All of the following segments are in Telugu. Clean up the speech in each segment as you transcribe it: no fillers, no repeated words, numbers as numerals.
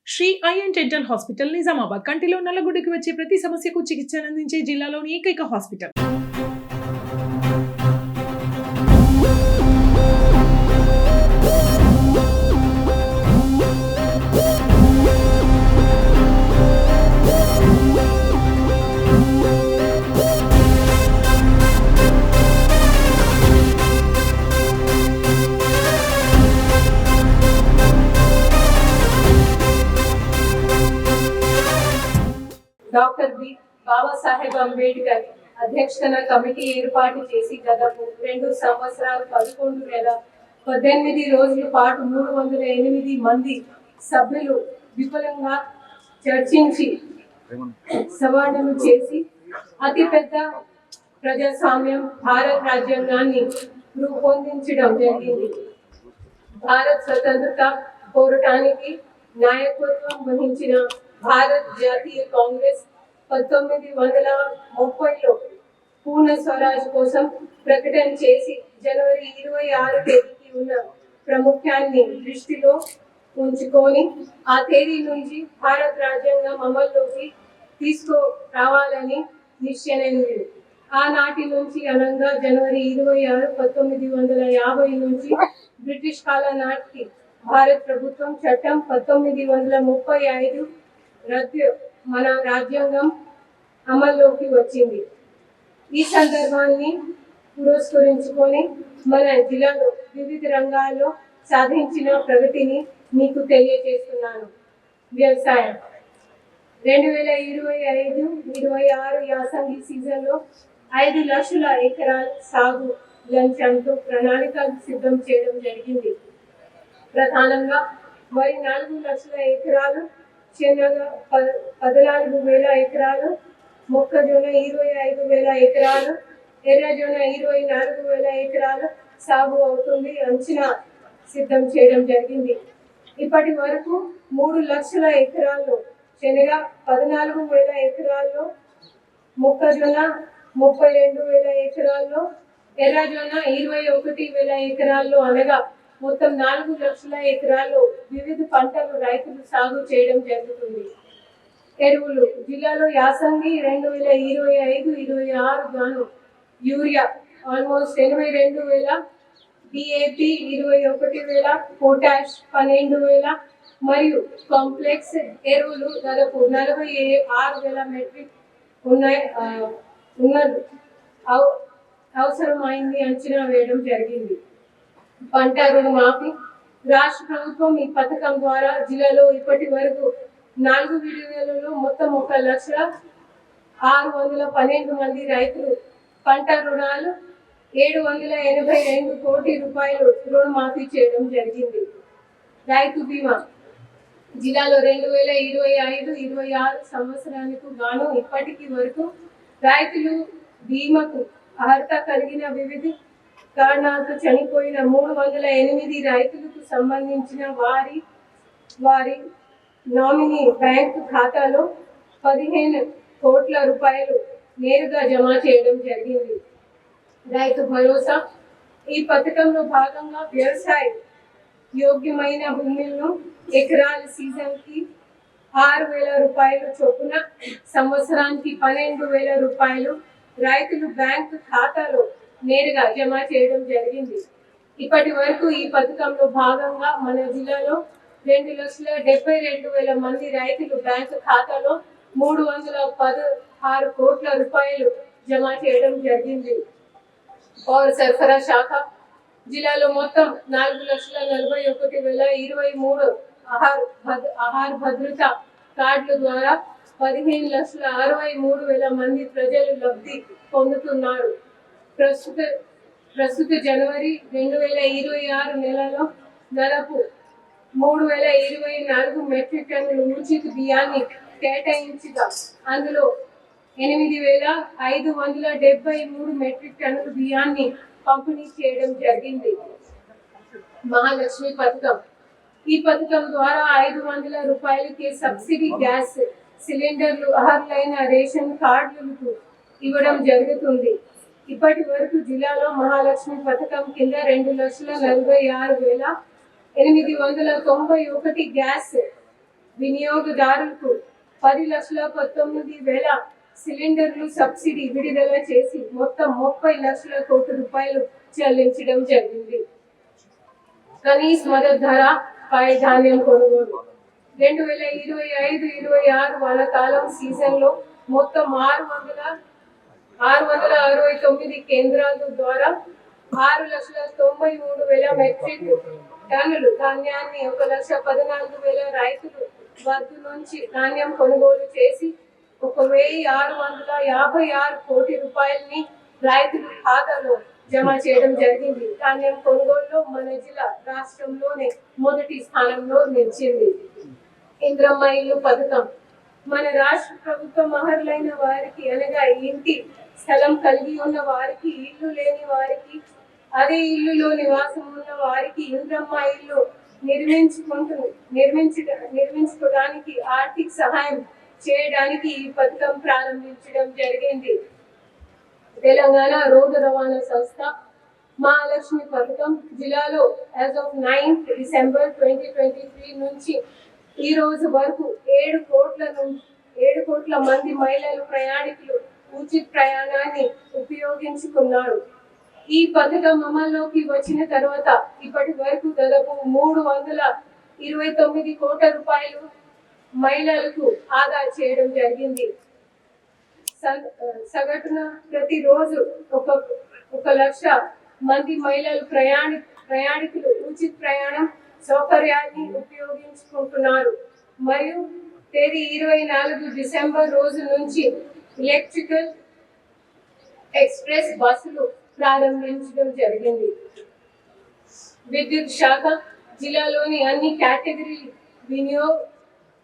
Shri eye and dental hospital Nizamabad కంటిలో నల్లగుడ్డకి వచ్చే ప్రతి సమస్యకు చికిత్స అందించే జిల్లాలోని ఏకైక hospital. Doctor B Babasaheb Ambedkar అధ్యక్షతన కమిటీ ఏర్పాటు చేసి గత 2 సంవత్సరాలు 11 నెలల 18 రోజుల పాటు 308 మంది సభ్యులు విపులంగా చర్చించి సవరణలు చేసి అతిపెద్ద ప్రజాస్వామ్యం భారత రాజ్యాంగాన్ని రూపొందించడం జరిగింది. భారత స్వతంత్రత పోరాటానికి నాయకత్వం వహించిన భారత జాతీయ కాంగ్రెస్ 1930లో పూర్ణ స్వరాజ్ కోసం ప్రకటన చేసి జనవరి 26 తేదీకి ఉన్న ప్రాముఖ్యాన్ని దృష్టిలో ఉంచుకొని ఆ తేదీ నుంచి భారత రాజ్యాంగం అమల్లోకి తీసుకురావాలని నిశ్చయించింది. ఆనాటి నుంచి అనగా జనవరి 26, 1950 నుంచి బ్రిటిష్ కాలం నాటికి భారత ప్రభుత్వం చట్టం 1935 రద్దు మన రాజ్యాంగం అమల్లోకి వచ్చింది. ఈ సందర్భాన్ని పురస్కరించుకొని మన జిల్లాలో వివిధ రంగాల్లో సాధించిన ప్రగతిని మీకు తెలియజేస్తున్నాను. వ్యవసాయం 2025-26 యాసంగి సీజన్లో 5 లక్షల ఎకరాల సాగు లక్ష్యంతో ప్రణాళికలు సిద్ధం చేయడం జరిగింది. ప్రధానంగా వరి 4 లక్షల ఎకరాలు, శనగ 14,000 ఎకరాలు, మొక్కజొన్న 25,000 ఎకరాలు, ఎర్రజొన్న 24,000 ఎకరాలు సాగు అవుతుంది అంచనా సిద్ధం చేయడం జరిగింది. ఇప్పటి వరకు 3 లక్షల ఎకరాల్లో శనగ, 14,000 ఎకరాల్లో మొక్కజొన్న, 32,000 ఎకరాల్లో ఎర్రజొన్న, 21,000 ఎకరాల్లో అనగా మొత్తం 4 లక్షల ఎకరాల్లో వివిధ పంటలు రైతులు సాగు చేయడం జరుగుతుంది. ఎరువులు జిల్లాలో యాసంగి 2025-26 గాను యూరియా ఆల్మోస్ట్ 82,000, డిఏపి 21,000, పొటాష్ 12,000 మరియు కాంప్లెక్స్ ఎరువులు దాదాపు 46,000 మెట్రిక్ అవసరమైంది అంచనా వేయడం జరిగింది. పంట రుణమాఫీ రాష్ట్ర ప్రభుత్వం ఈ పథకం ద్వారా జిల్లాలో ఇప్పటి వరకు 4 విడతలలో మొత్తం 1,612 మంది రైతులు పంట రుణాలు 782 కోట్ల రూపాయలు రుణమాఫీ చేయడం జరిగింది. రైతు బీమా జిల్లాలో 2025-26 సంవత్సరానికి గాను ఇప్పటికి వరకు రైతులు బీమాకు అర్హత కలిగిన వివిధ కారణాలతో చనిపోయిన 308 రైతులకు సంబంధించిన వారి నామినీ బ్యాంకు ఖాతాలో 15 కోట్ల రూపాయలు నేరుగా జమ చేయడం జరిగింది. రైతు భరోసా ఈ పథకంలో భాగంగా వ్యవసాయ యోగ్యమైన భూములను ఎకరాల సీజన్కి 6,000 రూపాయలు చొప్పున సంవత్సరానికి 12,000 రూపాయలు రైతులు బ్యాంకు ఖాతాలో నేరుగా జమ చేయడం జరిగింది. ఇప్పటి వరకు ఈ పథకంలో భాగంగా మన జిల్లాలో 2,72,000 మంది రైతులు బ్యాంకు ఖాతాలో 316 కోట్ల రూపాయలు జమ చేయడం జరిగింది. పౌర సరఫరా శాఖ జిల్లాలో మొత్తం 4,41,023 ఆహార భద్రత కార్డుల ద్వారా 15,63,000 మంది ప్రజలు లబ్ధి పొందుతున్నారు. ప్రస్తుత జనవరి 2026 నెలలో దాదాపు 3,024 మెట్రిక్ టన్నుల ఉచిత బియ్యాన్ని కేటాయించగా అందులో 8,573 మెట్రిక్ టన్నుల బియ్యాన్ని పంపిణీ చేయడం జరిగింది. మహాలక్ష్మి పథకం ఈ పథకం ద్వారా 500 రూపాయలకి సబ్సిడీ గ్యాస్ సిలిండర్లు అర్హులైన రేషన్ కార్డులకు ఇవ్వడం జరుగుతుంది. ఇప్పటి వరకు జిల్లాలో మహాలక్ష్మి పథకం కింద 2,46,891 గ్యాస్ వినియోగదారులకు 10,19,000 సిలిండర్లు సబ్సిడీ విడుదల చేసి మొత్తం 30 లక్షల కోట్ల రూపాయలు చెల్లించడం జరిగింది. కనీస మద్దతు ధర పై ధాన్యం కొనుగోలు 2025-26 వానాకాలం సీజన్లో మొత్తం 669 కేంద్రాల ద్వారా 6,93,000 మెట్రిక్ టన్నులు ధాన్యాన్ని 1,14,000 రైతులు వద్ద నుంచి ధాన్యం కొనుగోలు చేసి 1,656 కోట్ల రూపాయలని రైతుల ఖాతాలో జమ చేయడం జరిగింది. ధాన్యం కొనుగోలులో మన జిల్లా రాష్ట్రంలోనే మొదటి స్థానంలో నిలిచింది. ఇంద్రమ్మ ఇల్లు పథకం మన రాష్ట్ర ప్రభుత్వం అర్హులైన వారికి అనగా ఇంటి స్థలం కలిగి ఉన్న వారికి, ఇల్లు లేని వారికి, అదే ఇల్లులో నివాసం ఉన్న వారికి ఇంద్రమ్మ ఇల్లు నిర్మించుకోవడానికి ఆర్థిక సహాయం చేయడానికి ఈ పథకం ప్రారంభించడం జరిగింది. తెలంగాణ రోడ్డు రవాణా సంస్థ మహాలక్ష్మి పథకం జిల్లాలో యాజ్ ఆఫ్ 9th డిసెంబర్ 2023 నుంచి ఈ రోజు వరకు 7 కోట్ల మంది మహిళలు ప్రయాణికులు ఉచిత ప్రయాణాన్ని ఉపయోగించుకున్నారు. ఈ పథకం అమల్లోకి వచ్చిన తర్వాత ఇప్పటి వరకు దాదాపు 329 కోట్ల రూపాయలు మహిళలకు ఆదా చేయడం జరిగింది. సగటున ప్రతిరోజు 1 లక్ష మంది మహిళలు ప్రయాణికులు ఉచిత ప్రయాణం సౌకర్యాన్ని ఉపయోగించుకుంటున్నారు. మరియు తేదీ 24 డిసెంబర్ రోజు నుంచి ఎలక్ట్రికల్ ఎక్స్ప్రెస్ బస్సులు ప్రారంభించడం జరిగింది. విద్యుత్ శాఖ జిల్లాలోని అన్ని కేటగిరీ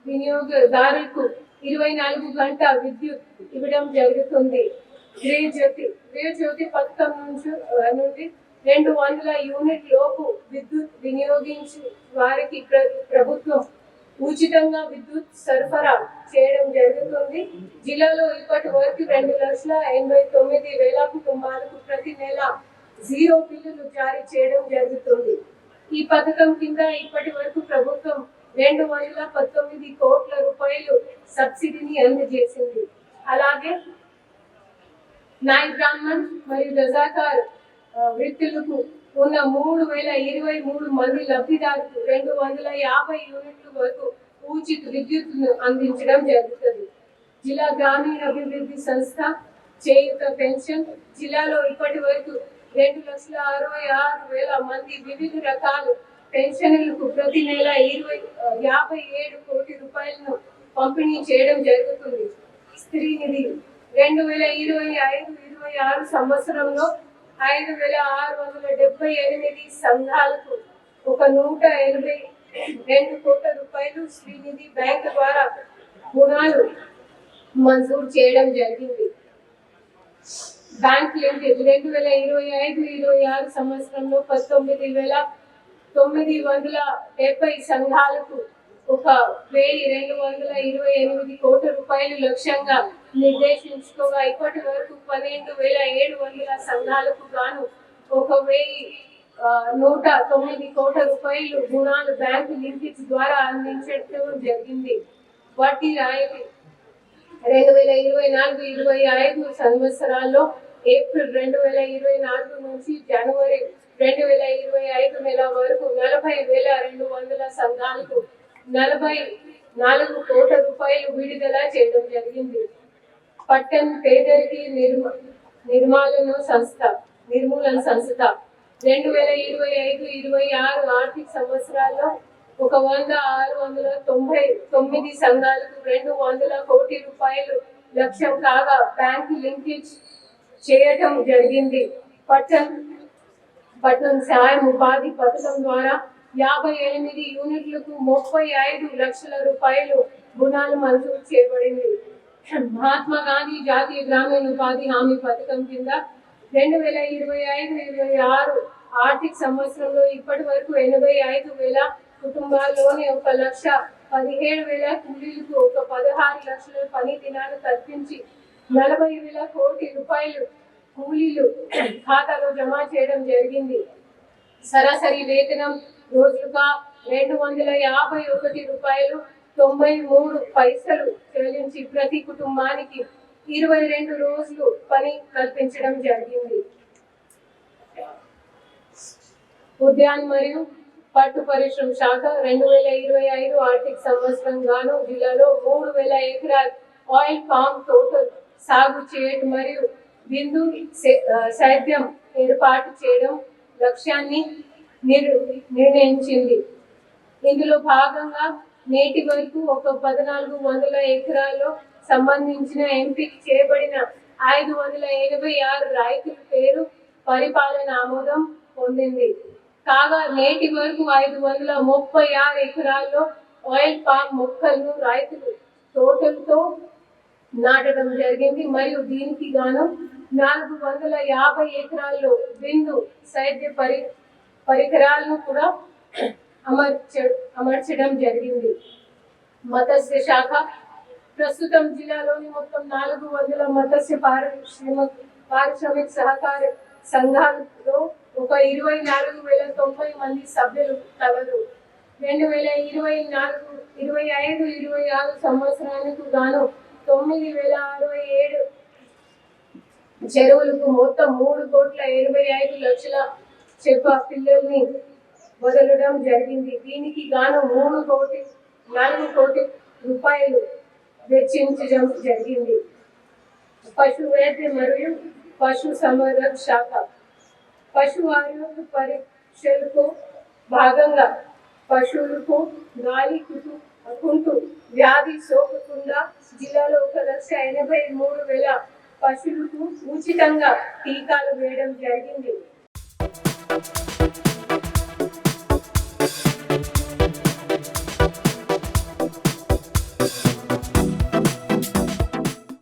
వినియోగదారులకు 24 గంటల విద్యుత్ ఇవ్వడం జరుగుతుంది. గృహజ్యోతి పథకం నుండి 200 యూనిట్ లోపు విద్యుత్ వినియోగించి వారికి ప్రభుత్వం ఉచితంగా విద్యుత్ సరఫరా చేయడం జరుగుతుంది. జిల్లాలో ఇప్పటి వరకు 2,89,000 కుటుంబాలకు ప్రతి నెల 0 బిల్లులు జారీ చేయడం జరుగుతుంది. ఈ పథకం కింద ఇప్పటి వరకు ప్రభుత్వం 219 కోట్ల రూపాయలు సబ్సిడీని అందజేసింది. అలాగే నాయ బ్రాహ్మణ్ మరియు రజాకార్ వృత్తులకు ఉన్న 3,023 మంది లబ్ధిదారులకు 250 యూనిట్ల వరకు ఉచిత విద్యుత్తును అందించడం జరుగుతుంది. జిల్లా గ్రామీణ అభివృద్ధి సంస్థ చేయూత పెన్షన్ జిల్లాలో ఇప్పటి వరకు 2,66,000 మంది వివిధ రకాల పెన్షన్లకు ప్రతి నెల 57 కోట్ల రూపాయలను పంపిణీ చేయడం జరుగుతుంది. స్త్రీ నిధి 2025-26 సంవత్సరంలో 5,678 సంఘాలకు 182 కోట్ల రూపాయలు శ్రీనిధి బ్యాంక్ ద్వారా రుణాలు మంజూరు చేయడం జరిగింది. బ్యాంక్ లింకేజ్ 2025-26 సంవత్సరంలో 19,970 సంఘాలకు 1,228 కోట్ల రూపాయలు లక్ష్యంగా నిర్దేశించుకోగా ఇప్పటి వరకు 12,700 సంఘాలకు గాను 1,109 కోట్ల రూపాయలు రుణాలు బ్యాంకు లింకేజ్ ద్వారా అందించడం జరిగింది. వడ్డీ రాయితీ 2024-25 సంవత్సరాల్లో ఏప్రిల్ 2024 నుంచి జనవరి 2025 నెల వరకు 40,200 సంఘాలకు 44 కోట్ల రూపాయలు విడుదల చేయడం జరిగింది. పట్టణ పేదరిక నిర్మూలన సంస్థ 2025-26 ఆర్థిక సంవత్సరాల్లో 1,699 సంఘాలకు 200 కోట్ల రూపాయలు లక్ష్యం కాగా బ్యాంకు లింకేజ్ చేయటం జరిగింది. పట్టణ సాయం ఉపాధి పథకం ద్వారా 58 యూనిట్లకు 35 లక్షల రూపాయలు రుణాలు మంజూరు చేయబడింది. మహాత్మా గాంధీ జాతీయ గ్రామీణ ఉపాధి హామీ పథకం కింద 2025-26 ఆర్థిక సంవత్సరంలో ఇప్పటి వరకు 85,000 కుటుంబాల్లోని 1,17,000 కూలీలకు 16 లక్షల పని దినాలు కల్పించి 40,000 కోట్ల రూపాయలు కూలీలు ఖాతాలో జమ చేయడం జరిగింది. సరాసరి వేతనం రోజులుగా 251 రూపాయలు 93 పైసలు చెల్లించి ప్రతి కుటుంబానికి 22 రోజులు పని కల్పించడం జరిగింది. ఉద్యాన్ మరియు పట్టు పరిశ్రమ శాఖ 2025 ఆర్థిక సంవత్సరం గాను జిల్లాలో 3000 ఎకరాల ఆయిల్ పామ్ తోటలు సాగు చేయడం మరియు బిందు సేద్యం ఏర్పాటు చేయడం లక్ష్యాన్ని నిర్ణయించింది. ఇందులో భాగంగా నేటి వరకు ఒక 1400 ఎకరాల్లో సంబంధించిన ఎంపిక చేయబడిన 586 రైతుల పేరు పరిపాలన ఆమోదం పొందింది. కాగా నేటి వరకు 536 ఎకరాల్లో ఆయిల్ పామ్ మొక్కలను రైతులు తోటలతో నాటడం జరిగింది మరియు దీనికి గాను 450 ఎకరాల్లో బిందు సేద్య పరికరాలను కూడా అమర్చడం జరిగింది. మత్స్య శాఖ ప్రస్తుతం జిల్లాలోని మొత్తం 400 మత్స్య పారిశ్రామిక సహకార సంఘాలలో ఒక 24,090 మంది సభ్యులు కలరు. 2025-26 సంవత్సరానికి గాను 9,067 చెరువులకు మొత్తం 3,85,00,000 చేప పిల్లల్ని వదలడం జరిగింది. దీనికి గాను 4 కోటి రూపాయలు వెచ్చించడం జరిగింది. పశు వైద్య మరియు పశు సంవర్ధక శాఖ పశు ఆరోగ్య పరీక్షలకు భాగంగా పశువులకు గాలి కుంటు వ్యాధి సోకకుండా జిల్లాలో 1,83,000 పశువులకు ఉచితంగా టీకాలు వేయడం జరిగింది.